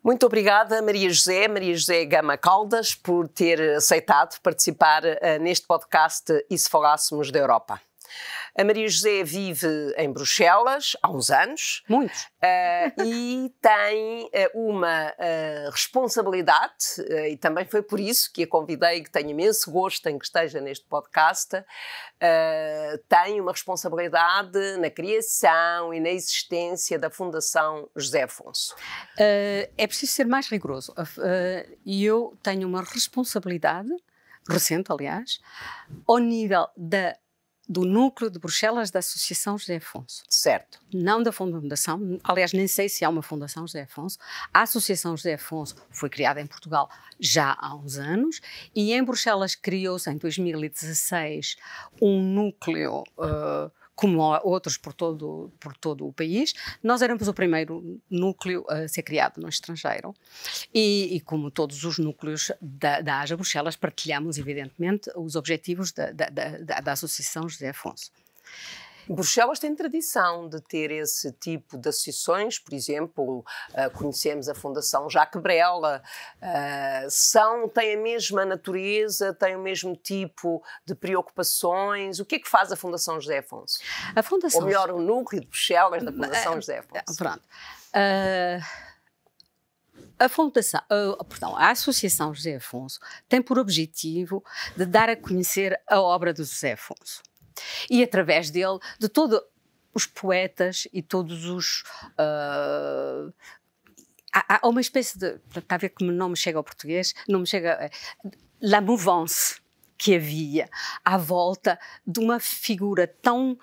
Muito obrigada, Maria José Gama Caldas, por ter aceitado participar neste podcast E se falássemos da Europa. A Maria José vive em Bruxelas há uns anos. Muitos. E tem uma responsabilidade, e também foi por isso que a convidei, que tenho imenso gosto em que esteja neste podcast, tem uma responsabilidade na criação e na existência da Fundação José Afonso. É preciso ser mais rigoroso. E eu tenho uma responsabilidade, recente aliás, ao nível do núcleo de Bruxelas da Associação José Afonso. Certo. Não da fundação, aliás, nem sei se há uma Fundação José Afonso. A Associação José Afonso foi criada em Portugal já há uns anos e em Bruxelas criou-se em 2016 um núcleo, como outros por todo o país. Nós éramos o primeiro núcleo a ser criado no estrangeiro e como todos os núcleos da AJA Bruxelas, partilhamos, evidentemente, os objetivos da Associação José Afonso. Bruxelas tem tradição de ter esse tipo de associações, por exemplo, conhecemos a Fundação Jacques Brel, têm a mesma natureza, têm o mesmo tipo de preocupações. O que é que faz a Fundação José Afonso? A Fundação... Ou melhor, o núcleo de Bruxelas da Fundação José Afonso. Pronto. A Associação José Afonso tem por objetivo de dar a conhecer a obra do José Afonso. E através dele, de todos os poetas e todos os... há uma espécie de... Está a ver como não me chega ao português? Não me chega... La mouvance que havia à volta de uma figura tão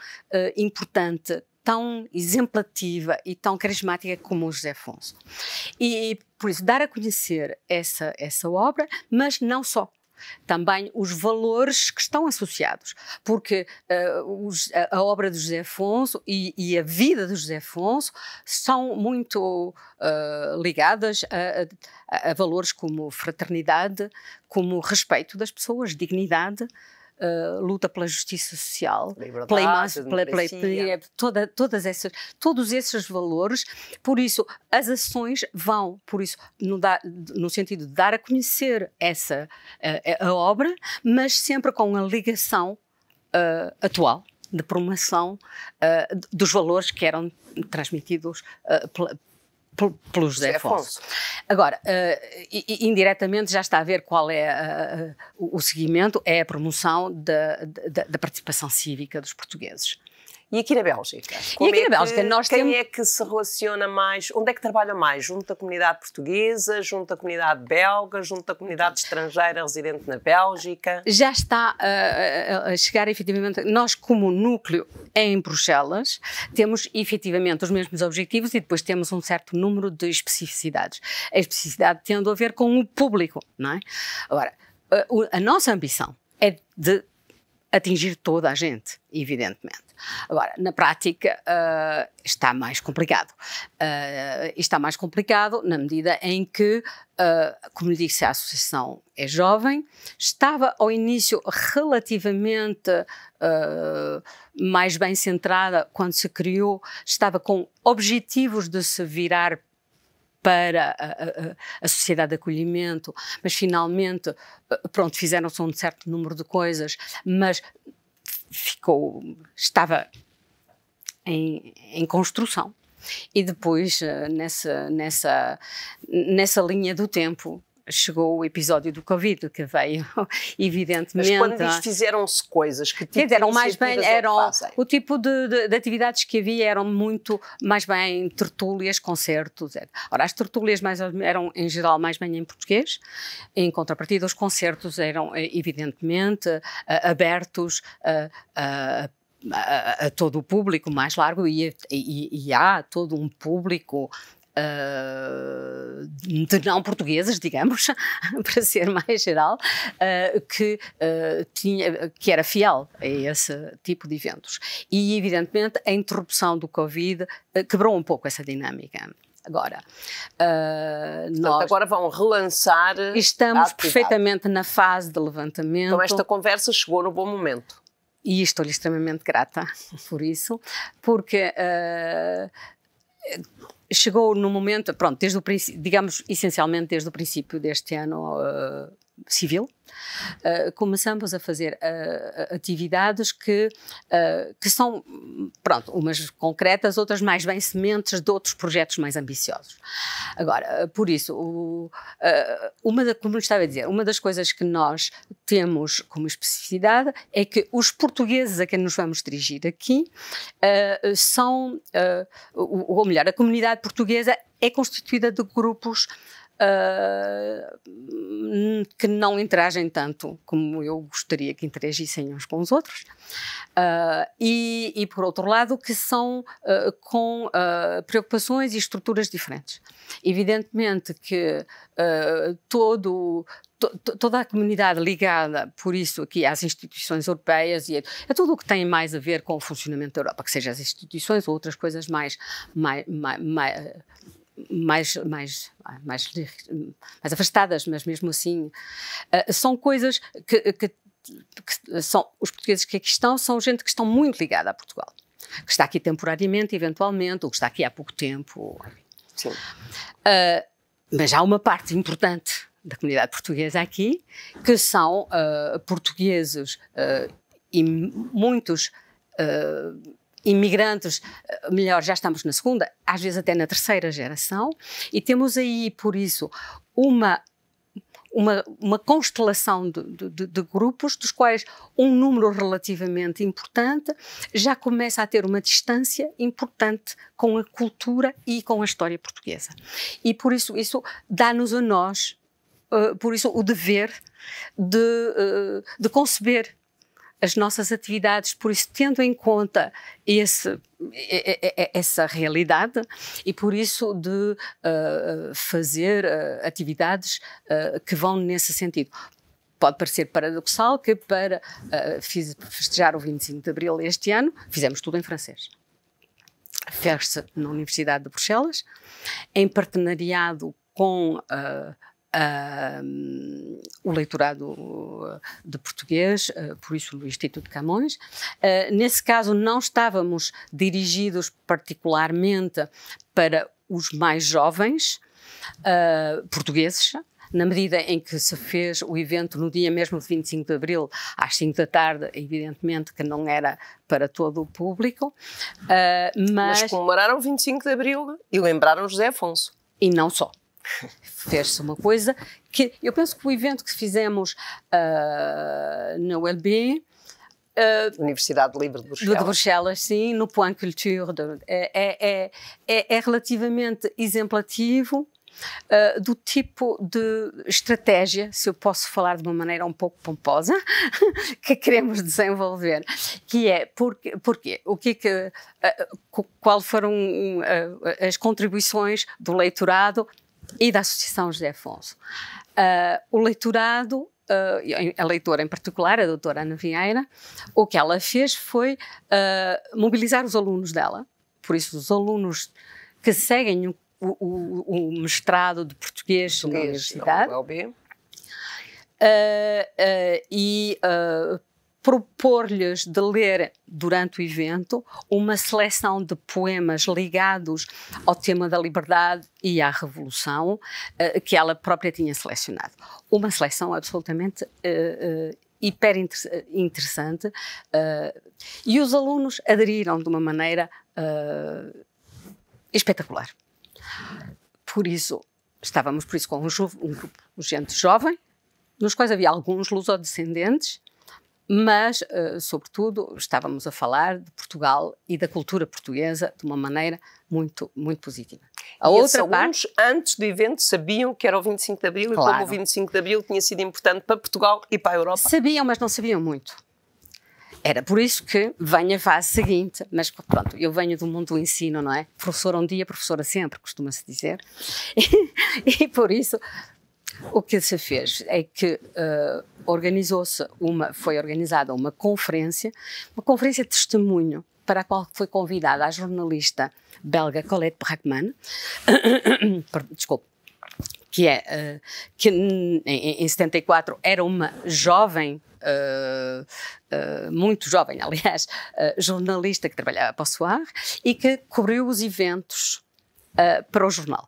importante, tão exemplativa e tão carismática como o José Afonso. E, por isso, dar a conhecer essa obra, mas não só. Também os valores que estão associados, porque a obra de José Afonso e a vida de José Afonso são muito ligadas a valores como fraternidade, como respeito das pessoas, dignidade, luta pela justiça social, todos esses valores. Por isso, as ações vão, no sentido de dar a conhecer a obra, mas sempre com a ligação atual de promoção dos valores que eram transmitidos pelo José Afonso. Agora, indiretamente já está a ver qual é o seguimento, é a promoção da participação cívica dos portugueses. E aqui na Bélgica? Quem é que se relaciona mais? Onde é que trabalha mais? Junto da comunidade portuguesa, junto da comunidade belga, junto da comunidade estrangeira residente na Bélgica? Já está a chegar efetivamente. Nós, como núcleo em Bruxelas, temos efetivamente os mesmos objetivos e depois temos um certo número de especificidades. A especificidade tendo a ver com o público, não é? Agora, a nossa ambição é de atingir toda a gente, evidentemente. Agora, na prática, está mais complicado. Está mais complicado na medida em que, como lhe disse, a associação é jovem, estava ao início relativamente mais bem centrada quando se criou, estava com objetivos de se virar para a sociedade de acolhimento, mas finalmente, pronto, fizeram-se um certo número de coisas, mas estava em construção. E depois, nessa linha do tempo, chegou o episódio do Covid, que veio, evidentemente... Mas quando diz fizeram-se coisas, que tipo de o tipo de atividades que havia eram muito mais bem tertúlias, concertos. Ora, as tertúlias eram, em geral, mais bem em português, em contrapartida, os concertos eram, evidentemente, abertos a todo o público mais largo e há todo um público de não portugueses, digamos, para ser mais geral, que era fiel a esse tipo de eventos. E, evidentemente, a interrupção do Covid quebrou um pouco essa dinâmica. Agora, agora vão relançar. Estamos perfeitamente na fase de levantamento. Então, esta conversa chegou no bom momento. E estou-lhe extremamente grata por isso, porque chegou no momento, pronto, desde o princípio, digamos, essencialmente desde o princípio deste ano civil, começamos a fazer atividades que são, pronto, umas concretas, outras mais bem sementes de outros projetos mais ambiciosos. Agora, por isso, como eu estava a dizer, uma das coisas que nós temos como especificidade é que os portugueses a quem nos vamos dirigir aqui são, ou melhor, a comunidade portuguesa é constituída de grupos que não interagem tanto como eu gostaria que interagissem uns com os outros, e por outro lado que são com preocupações e estruturas diferentes. Evidentemente que toda a comunidade ligada, por isso, aqui às instituições europeias e a tudo o que tem mais a ver com o funcionamento da Europa, que seja as instituições ou outras coisas mais afastadas, mas mesmo assim são coisas que são os portugueses que aqui estão, são gente que estão muito ligada a Portugal, que está aqui temporariamente, eventualmente, ou que está aqui há pouco tempo. Sim. Mas há uma parte importante da comunidade portuguesa aqui, que são portugueses e muitos imigrantes, melhor, já estamos na segunda, às vezes até na terceira geração, e temos aí, por isso, uma constelação de grupos, dos quais um número relativamente importante já começa a ter uma distância importante com a cultura e com a história portuguesa. E por isso, dá-nos a nós, por isso, o dever de conceber as nossas atividades, por isso tendo em conta essa realidade e por isso de fazer atividades que vão nesse sentido. Pode parecer paradoxal que para festejar o 25 de Abril este ano, fizemos tudo em francês. Fez-se na Universidade de Bruxelas, em partenariado com o leitorado de português, por isso no Instituto Camões. Nesse caso não estávamos dirigidos particularmente para os mais jovens portugueses, na medida em que se fez o evento no dia mesmo de 25 de Abril, às 5 da tarde, evidentemente que não era para todo o público. Mas comemoraram 25 de Abril e lembraram José Afonso. E não só. Fez-se uma coisa que eu penso que o evento que fizemos na ULB, Universidade Livre de Bruxelas. De Bruxelas, sim, no Point Culture, é relativamente exemplativo do tipo de estratégia, se eu posso falar de uma maneira um pouco pomposa, que queremos desenvolver, que é porque qual foram as contribuições do leitorado e da Associação José Afonso. O leitorado, a leitora em particular, a doutora Ana Vieira, o que ela fez foi mobilizar os alunos dela, por isso os alunos que seguem o mestrado de português na universidade, e propor-lhes de ler durante o evento uma seleção de poemas ligados ao tema da liberdade e à revolução que ela própria tinha selecionado. Uma seleção absolutamente hiper interessante, e os alunos aderiram de uma maneira espetacular. Por isso, estávamos com um grupo de gente jovem, nos quais havia alguns lusodescendentes, mas, sobretudo, estávamos a falar de Portugal e da cultura portuguesa de uma maneira muito, muito positiva. A outra parte, antes do evento, sabiam que era o 25 de Abril, claro, e como o 25 de Abril tinha sido importante para Portugal e para a Europa? Sabiam, mas não sabiam muito. Era por isso que vem a fase seguinte, mas pronto, eu venho do mundo do ensino, não é? Professora um dia, professora sempre, costuma-se dizer. E por isso, o que se fez é que foi organizada uma conferência de testemunho, para a qual foi convidada a jornalista belga Colette Brackman, que em 74 era uma jovem, muito jovem, aliás, jornalista que trabalhava para o Soir e que cobriu os eventos para o jornal.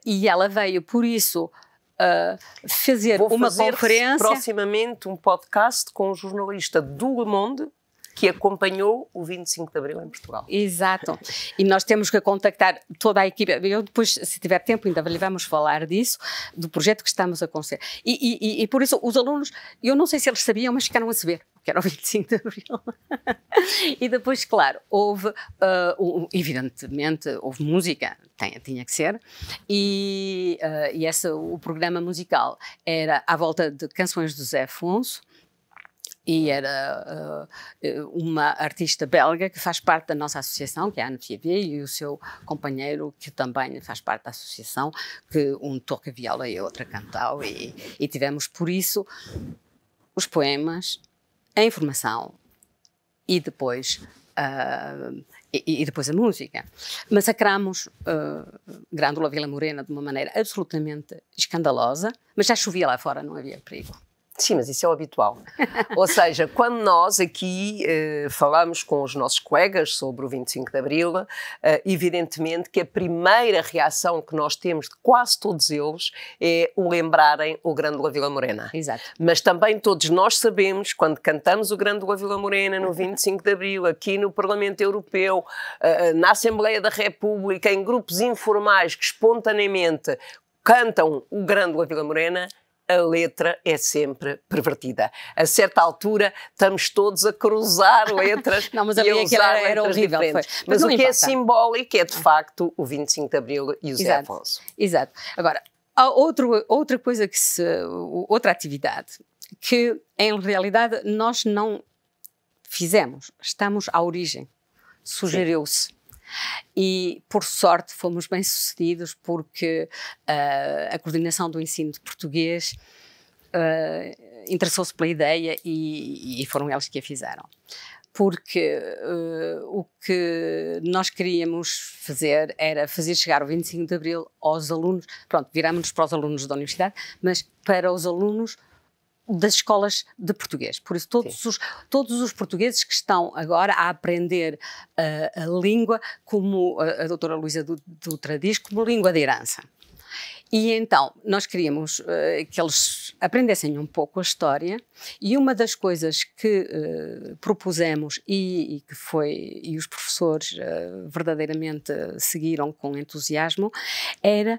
E ela veio, por isso, fazer uma conferência. Proximamente um podcast com um jornalista do Le Monde que acompanhou o 25 de Abril em Portugal. Exato. E nós temos que contactar toda a equipa. Eu depois, se tiver tempo, ainda lhe vamos falar disso, do projeto que estamos a construir. E por isso, os alunos, eu não sei se eles sabiam, mas ficaram a saber, que era o 25 de Abril. E depois, claro, houve, evidentemente, houve música, tinha que ser, e o programa musical era à volta de canções de José Afonso, e era uma artista belga que faz parte da nossa associação, que é a Anne Thievier, e o seu companheiro, que também faz parte da associação, que um toca viola e outro cantava, e tivemos, por isso, os poemas, a informação e depois a música. Massacramos Grândola Vila Morena de uma maneira absolutamente escandalosa, mas já chovia lá fora, não havia perigo. Sim, mas isso é o habitual. Ou seja, quando nós aqui falamos com os nossos colegas sobre o 25 de Abril, evidentemente que a primeira reação que nós temos de quase todos eles é o lembrarem o Grândola Vila Morena. Exato. Mas também todos nós sabemos, quando cantamos o Grândola Vila Morena no 25 de Abril, aqui no Parlamento Europeu, na Assembleia da República, em grupos informais que espontaneamente cantam o Grândola Vila Morena, a letra é sempre pervertida. A certa altura estamos todos a cruzar letras. Não, mas a minha era horrível. Mas o que é simbólico é de facto o 25 de Abril e o José Afonso. Exato. Agora, há outra coisa outra atividade que em realidade nós não fizemos. Estamos à origem. Sugeriu-se. E, por sorte, fomos bem-sucedidos porque a coordenação do ensino de português interessou-se pela ideia e foram eles que a fizeram. Porque o que nós queríamos fazer era fazer chegar o 25 de Abril aos alunos, pronto, virámos-nos para os alunos da universidade, mas para os alunos das escolas de português. Por isso, todos os portugueses que estão agora a aprender a língua, como a doutora Luísa Dutra diz, como língua de herança. E então, nós queríamos que eles aprendessem um pouco a história, e uma das coisas que propusemos e os professores verdadeiramente seguiram com entusiasmo, era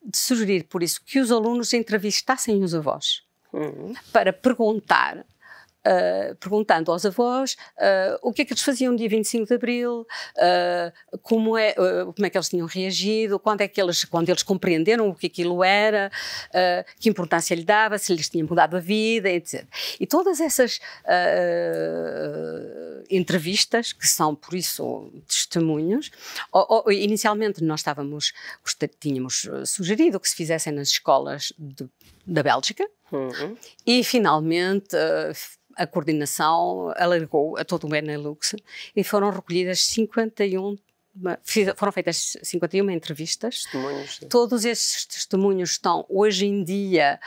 de sugerir, por isso, que os alunos entrevistassem os avós. Para perguntando aos avós o que é que eles faziam no dia 25 de Abril, como é que eles tinham reagido, quando eles compreenderam o que aquilo era, que importância lhe dava, se lhes tinha mudado a vida, etc. E todas essas entrevistas, que são, por isso, testemunhos, inicialmente nós tínhamos sugerido que se fizessem nas escolas da Bélgica, e finalmente a coordenação alargou a todo o Benelux e foram recolhidas foram feitas 51 entrevistas. Todos esses testemunhos estão hoje em dia,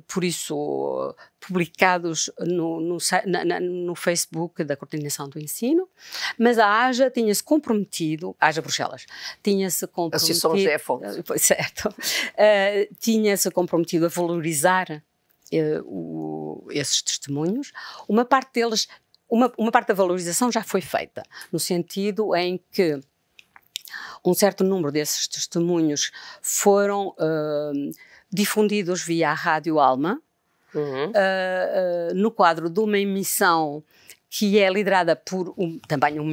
por isso, publicados no Facebook da Coordenação do Ensino, mas a AJA tinha-se comprometido, AJA Bruxelas, tinha-se comprometido... Associação José Afonso. Certo. Tinha-se comprometido a valorizar esses testemunhos. Uma parte deles... Uma parte da valorização já foi feita, no sentido em que um certo número desses testemunhos foram difundidos via a Rádio Alma, no quadro de uma emissão que é liderada por também uma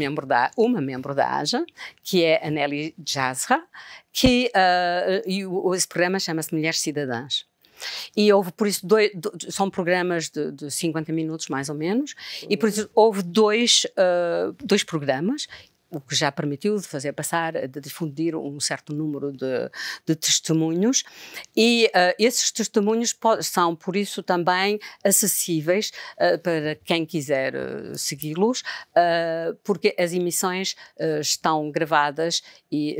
membro da AJA, que é a Nelly Jazra, e esse programa chama-se Mulheres Cidadãs. E houve, por isso, são programas de 50 minutos, mais ou menos, e por isso houve dois programas, o que já permitiu de difundir um certo número de testemunhos, e esses testemunhos são, por isso, também acessíveis para quem quiser segui-los, porque as emissões estão gravadas e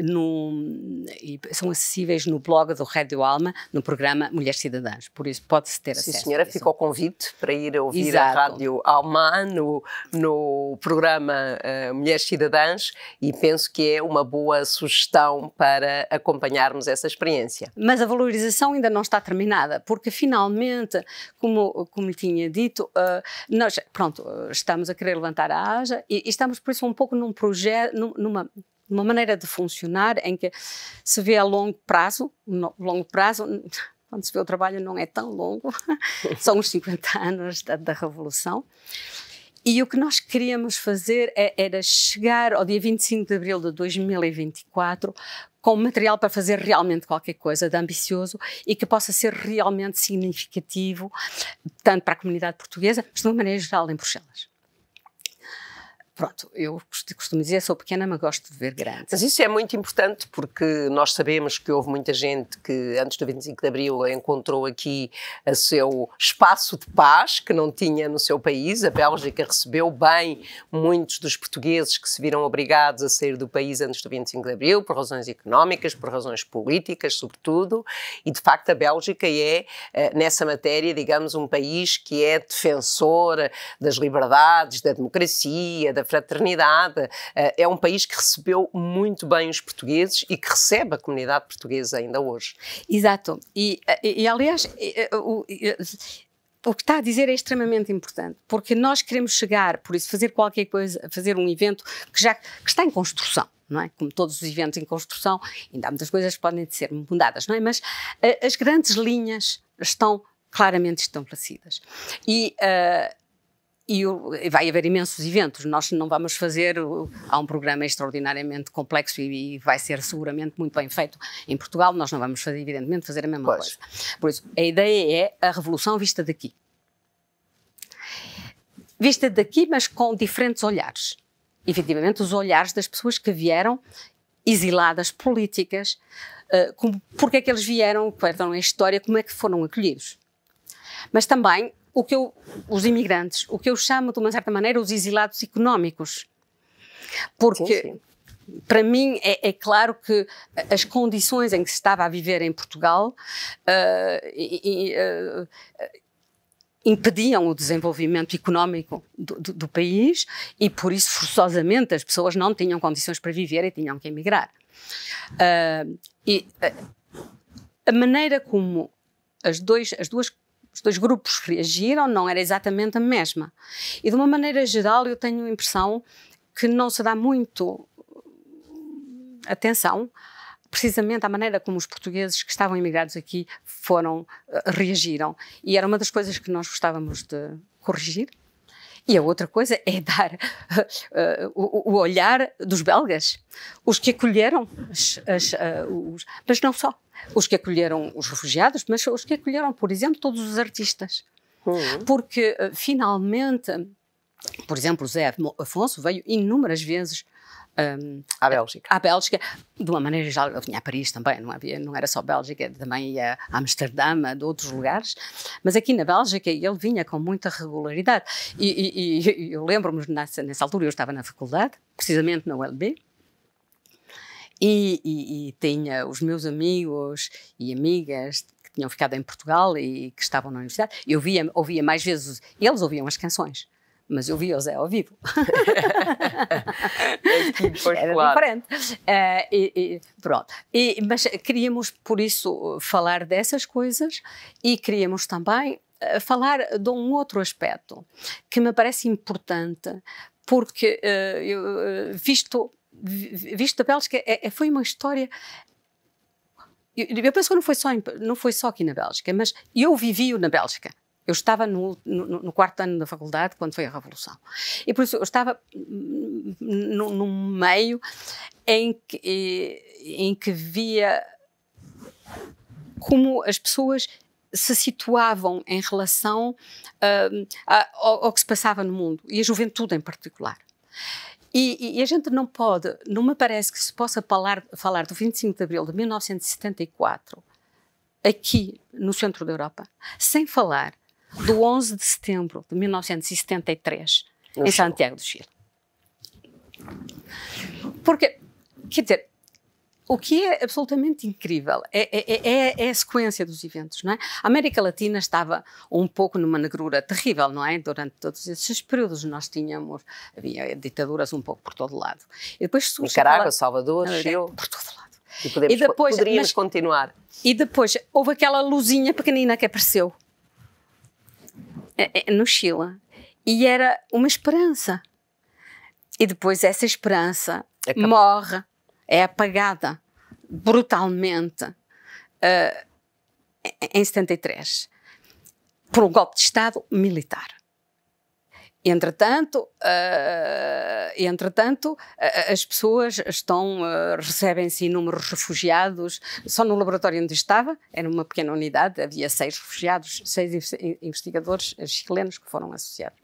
são acessíveis no blog do Rádio Alma, no programa Mulheres Cidadãs, por isso pode-se ter acesso. Sim, senhora, fica o convite para ir ouvir a Rádio Alma no programa Mulheres Cidadãs, mês e penso que é uma boa sugestão para acompanharmos essa experiência. Mas a valorização ainda não está terminada, porque finalmente, como lhe tinha dito, nós, pronto, estamos a querer levantar a AJA e estamos por isso um pouco num projeto, numa maneira de funcionar em que se vê a longo prazo, quando se vê o trabalho não é tão longo, são os 50 anos da Revolução. E o que nós queríamos fazer era chegar ao dia 25 de abril de 2024 com material para fazer realmente qualquer coisa de ambicioso e que possa ser realmente significativo, tanto para a comunidade portuguesa, mas de uma maneira geral em Bruxelas. Pronto, eu costumo dizer, sou pequena, mas gosto de ver grande. Mas isso é muito importante porque nós sabemos que houve muita gente que antes do 25 de Abril encontrou aqui o seu espaço de paz, que não tinha no seu país. A Bélgica recebeu bem muitos dos portugueses que se viram obrigados a sair do país antes do 25 de Abril, por razões económicas, por razões políticas, sobretudo. E, de facto, a Bélgica é, nessa matéria, digamos, um país que é defensor das liberdades, da democracia, da fraternidade. É um país que recebeu muito bem os portugueses e que recebe a comunidade portuguesa ainda hoje. Exato. E aliás, o que está a dizer é extremamente importante, porque nós queremos chegar, por isso, fazer qualquer coisa, fazer um evento que está em construção. Não é? Como todos os eventos em construção, ainda há muitas coisas que podem ser mudadas, não é? Mas as grandes linhas estão claramente estabelecidas. E vai haver imensos eventos, nós não vamos fazer, há um programa extraordinariamente complexo e vai ser seguramente muito bem feito em Portugal, nós não vamos fazer, evidentemente, fazer a mesma coisa. Por isso, a ideia é a revolução vista daqui. Vista daqui, mas com diferentes olhares. Efetivamente, os olhares das pessoas que vieram exiladas políticas, porque é que eles vieram, qual é a história, como é que foram acolhidos. Mas também os imigrantes, o que eu chamo de uma certa maneira os exilados económicos, porque sim. Para mim é claro que as condições em que se estava a viver em Portugal impediam o desenvolvimento económico do país e por isso forçosamente as pessoas não tinham condições para viver e tinham que emigrar. A maneira como os dois grupos reagiram não era exatamente a mesma. E de uma maneira geral eu tenho a impressão que não se dá muito atenção precisamente à maneira como os portugueses que estavam imigrados aqui reagiram. E era uma das coisas que nós gostávamos de corrigir. E a outra coisa é dar o olhar dos belgas, os que acolheram, mas não só, os que acolheram os refugiados, mas os que acolheram, por exemplo, todos os artistas. Porque, finalmente, por exemplo, o Zé Afonso veio inúmeras vezes à Bélgica, de uma maneira geral. Ele vinha a Paris também, não era só Bélgica, também ia a Amsterdã, de outros lugares, mas aqui na Bélgica ele vinha com muita regularidade e eu lembro-me nessa altura, eu estava na faculdade, precisamente na ULB, e tinha os meus amigos e amigas que tinham ficado em Portugal e que estavam na universidade. Eu ouvia mais vezes, eles ouviam as canções, mas eu via o Zé ao vivo. Era diferente. Pronto. Mas queríamos, por isso, falar dessas coisas e queríamos também falar de um outro aspecto que me parece importante, porque visto a Bélgica, foi uma história. Eu penso que não foi só aqui na Bélgica, mas eu vivi-o na Bélgica. Eu estava no quarto ano da faculdade quando foi a Revolução. E por isso eu estava num meio em que via como as pessoas se situavam em relação ao que se passava no mundo, e a juventude em particular. E a gente não me parece que se possa falar do 25 de Abril de 1974 aqui no centro da Europa, sem falar do 11 de setembro de 1973, em Santiago do Chile. Porque, quer dizer, o que é absolutamente incrível é a sequência dos eventos, não é? A América Latina estava um pouco numa negrura terrível, não é? Durante todos esses períodos havia ditaduras um pouco por todo lado. E depois Nicarágua, Salvador, Chile. Por todo lado. E depois, poderíamos continuar. E depois houve aquela luzinha pequenina que apareceu no Chile e era uma esperança. E depois essa esperança morre, é apagada brutalmente em 73 por um golpe de Estado militar. Entretanto, as pessoas recebem-se inúmeros refugiados. Só no laboratório onde estava, era uma pequena unidade, havia 6 refugiados, 6 investigadores chilenos que foram associados.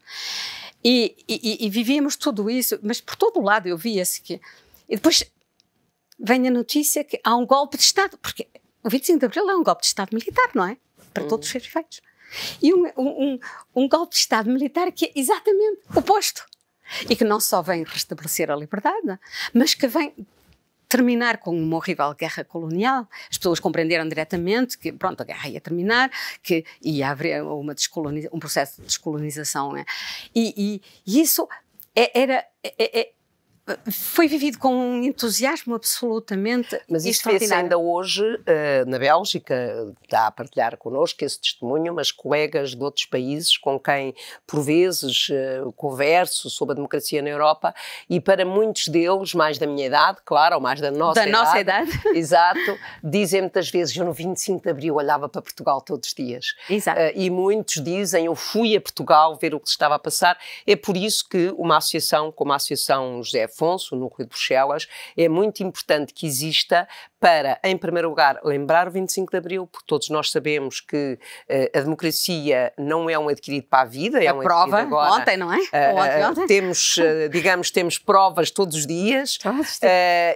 E vivíamos tudo isso, mas por todo o lado eu via-se que... E depois vem a notícia que há um golpe de Estado, porque o 25 de Abril é um golpe de Estado militar, não é? Para todos os efeitos. E um golpe de Estado militar que é exatamente oposto. E que não só vem restabelecer a liberdade, mas que vem terminar com uma horrível guerra colonial. As pessoas compreenderam diretamente que, pronto, a guerra ia terminar, que ia haver um processo de descolonização. Né? E isso foi vivido com um entusiasmo absolutamente Mas isto vê-se ainda hoje na Bélgica, está a partilhar connosco esse testemunho, mas colegas de outros países com quem, por vezes, converso sobre a democracia na Europa, e para muitos deles, mais da minha idade, claro, ou mais da nossa idade. Exato, dizem muitas vezes, eu no 25 de Abril olhava para Portugal todos os dias. Exato. E muitos dizem, eu fui a Portugal ver o que se estava a passar. É por isso que uma associação como a Associação José Afonso, o Núcleo de Bruxelas, é muito importante que exista para, em primeiro lugar, lembrar o 25 de Abril, porque todos nós sabemos que a democracia não é um adquirido para a vida, é um prova adquirido agora. Ontem, não é? Ontem. Temos provas todos os dias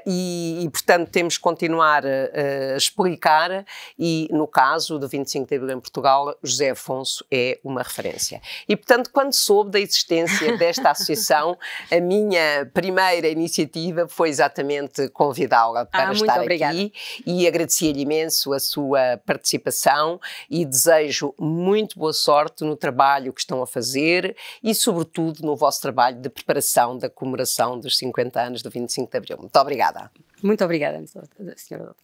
e, portanto, temos que continuar a explicar e, no caso do 25 de Abril em Portugal, José Afonso é uma referência. E, portanto, quando soube da existência desta associação, a minha primeira iniciativa foi exatamente convidá-la para estar aqui e agradecia-lhe imenso a sua participação e desejo muito boa sorte no trabalho que estão a fazer e, sobretudo, no vosso trabalho de preparação da comemoração dos 50 anos do 25 de Abril. Muito obrigada. Muito obrigada, Sra. Doutora.